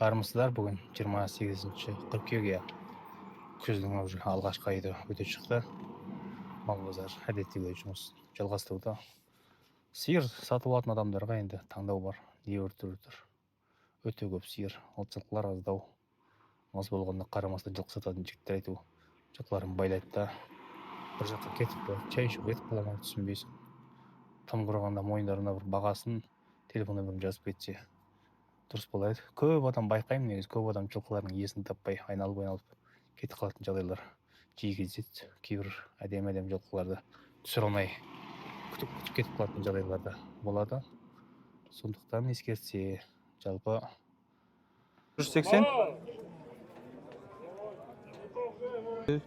Армысыздар, бүгін 28 қыркүйек, күздің уже алғашқы айы өте шықты. Мал базар әдеттегідей жұмыс жалғастыруда. Сиыр сатып алатын адамдарға енді таңдау бар, небір түрі тұр. Өте көп сиыр, жылқылар аздау. Аз болғанда қарамастан жылқы сататын жігіттер айту, жылқыларын байлайды да бір жаққа кетіп шай ішуге кетіп қала ма, түсінбейсің. Тым құрығанда мойындарына бір бағасын, телефон нөмірін жазып кетсе дұрыс болады. Көп адам байқаймын, негізі көп адам жылқыларының иесін таппай айналып кетіп қалатын жағдайлар жиі кездеседі. Кейбір әдемі жылқыларды түсіре алмай күтіп кетіп қалатын жағдайларда болады. Сондықтан ескертсе, жалпы 180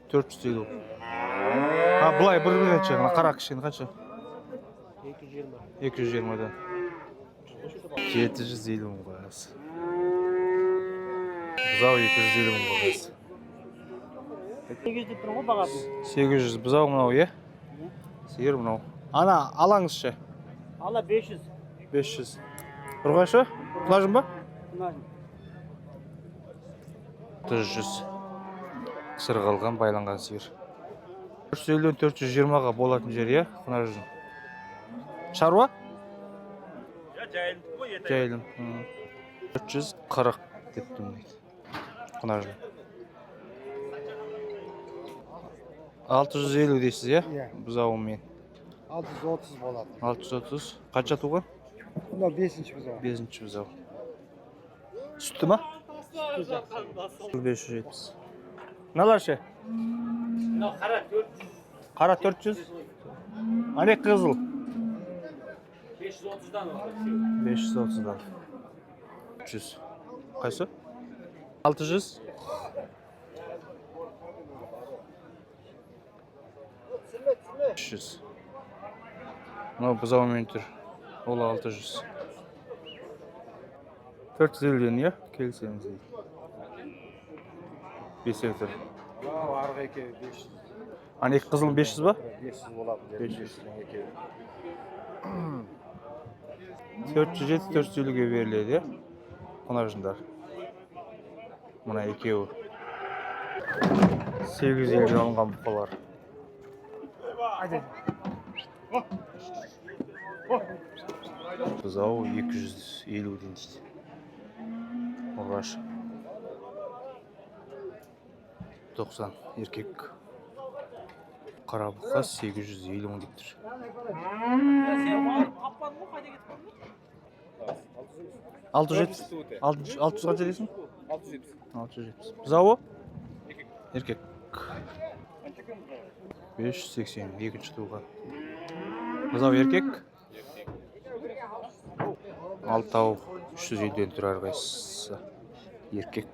450. Бұлай бір қанша, қара кішкене қанша? 220-дан 750 мың қағаз. Бұзау 250 мың қағаз. 800 деп тұр ғой бағасы. 800 бұзау мынау, е? Сиыр мынау. Ана алаңызшы? Ала 500. 500. Ұрғашы? Құлажын ба? Құлажын. 400. Сыр қалған байланған сиыр. 450-ден 420-ға болатын жер, е? Құлажын. Шаруа? Жайылым. 440 деп думайды. Құнажын. 650 дейсіз, е? Бұзауымен. 630 болады. 630. Қанша туған? Мынау 5-ші бұзау. 5-ші бұзау. Сүтті ма? 570. Мыналар ше? Мынау қара 400. Қара 400. Ане қызыл. 530-дан. 530-дан. 300. Қайсы? 600. 300. Мынау бұзаумен тұр. Ол 600. 450-ден, е? Келсеңіз дейді. 5 тұр. Арғы еке 500. Ане қызыл 500 ба? 500 болады. 500. 407 450-ге беріледі, е? Құнажындар. Мұна екеуі. 850 алынған бұқалар. Бұзау 250-ден дейді. Ұрғаш. 90 еркек. Қара бұқа 850 мың деп тұр. Таппадың ғой, қайда кетіп қалдың? 670. 600 қанша дейсің? 670. 670. Бұзауы? Еркек. 580. Екінші туған. Бұзау еркек? Алтау 350-ден тұр әрқайсысы. Еркек.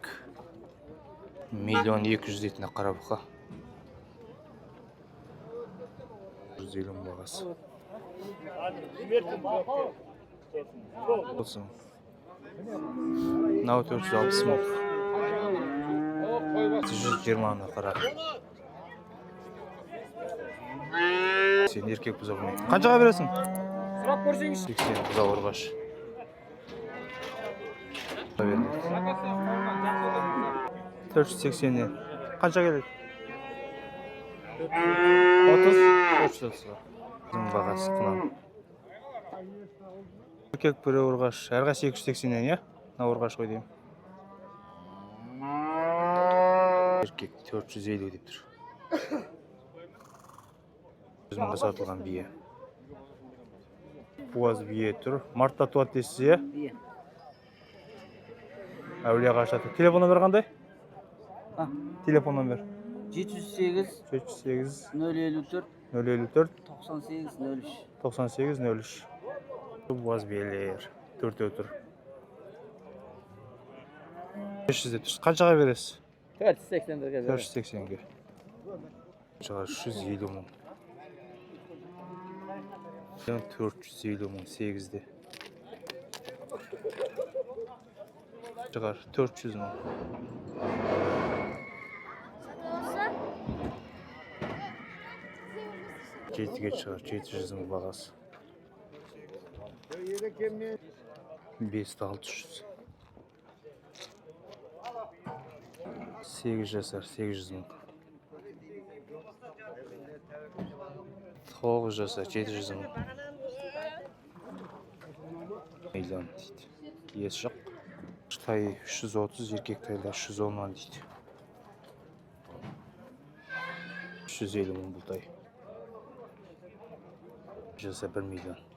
1.200.000 дейтін қара бұқа. 150 мың бағасы. Olsun. Мынау 460 мың. 120 мыңға қара. Сен еркек бұзауын. Қаншаға бересің? Сұрап көрсеңіз. 80 бұзау ұрғаш. 480-ден. Қанша келеді? 30? 430-ға. Біздің бағасы құнан. Еркек бірі ұрғаш. Әрқайсы 280-ден, е? Мына ұрғаш қой деймін. Еркек 450 деп тұр. Өзімді сатылған бие. Буаз бие тұр. Мартта туады дейсіз, е? Бие. Әулие қашаты. Телефон номер қандай? Телефон номер? 708 708 054 054 98 03. 98 03. Буаз биелер. Төртеу тұр. 500 деп тұрсыз. Қаншаға бересіз? 480-дерге. 480-ге. Шығар 150 мың. 450 мың 8-де. Шығар 400 мың. Жетіге шығар 700 мың бағасы. 5-600. 8 жасар 800 мың. 9 жасар 700 мың. Миллион дейді. Есі жоқ. Қытай 330, еркек тайлар 310 мың дейді. 350 мың бұл тай. Жаса 1 миллион.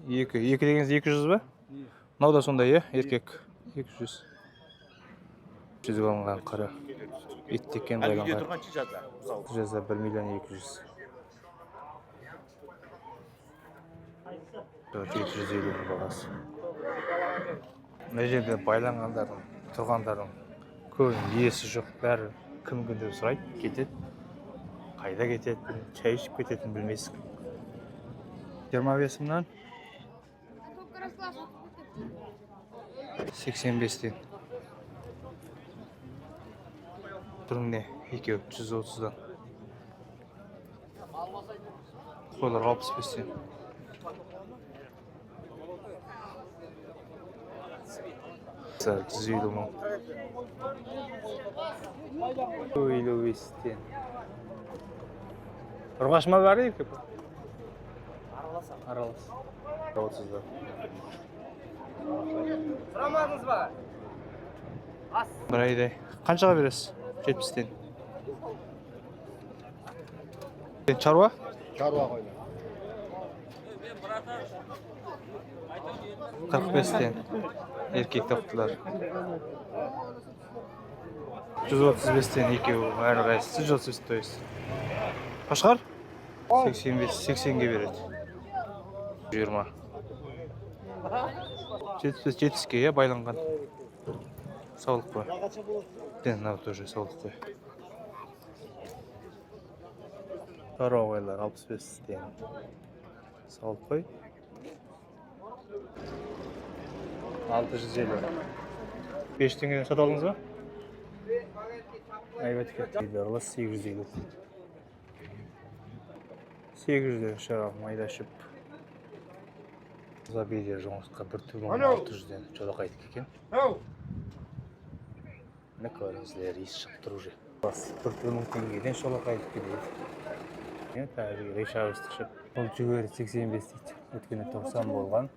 Екі дегеніз 200 ба? Мынау да сондай, е, еркек 200. 300 алынған қара. Еттеккен байланған. Жаса 1 миллион 200. 750 мың бағасы. Мына жерде байланғандардың, тұрғандардың көбінің иесі жоқ, бәрі кім деп сұрайды, кетеді. Қайда кетеді, шай ішіп кететінін білмейсің. 25 мыңнан 85-тен. Түріңне екеу 130-дан. Қойлар 65-тен. Сәл 150 мың. 55-тен. Ұрғашма бар еркек? Аралас. 30-да. Сұрамадыңыз ба? Бір айдай. Қаншаға бересіз? 70-тен. Шаруа? Шаруа қойды. 45-тен. Еркек тоқтылар. 135-тен екеуі әрі қайсысы 135 тойыз. Қашқар? 80-ге береді. 20. 70-ге, е, байланған. Саулық қой. Мынау тоже саулық қой. Коровайлар 65-тен. Саулық қой. 650. 5 теңгеден сатып алдыңыз ба? Айбатке. Барлас 850. 800-ден шарап майдашып. Забейдер жоңғысқа 1600-ден жолақ айтып екен. Не көріңіздер, ес шығып тұр уже. 1000 теңгеден жолақ айтып келеді. Тәжігі рейшауыз тұқшып. Бұл жүгері 85 дейді. Өткені 90 болған.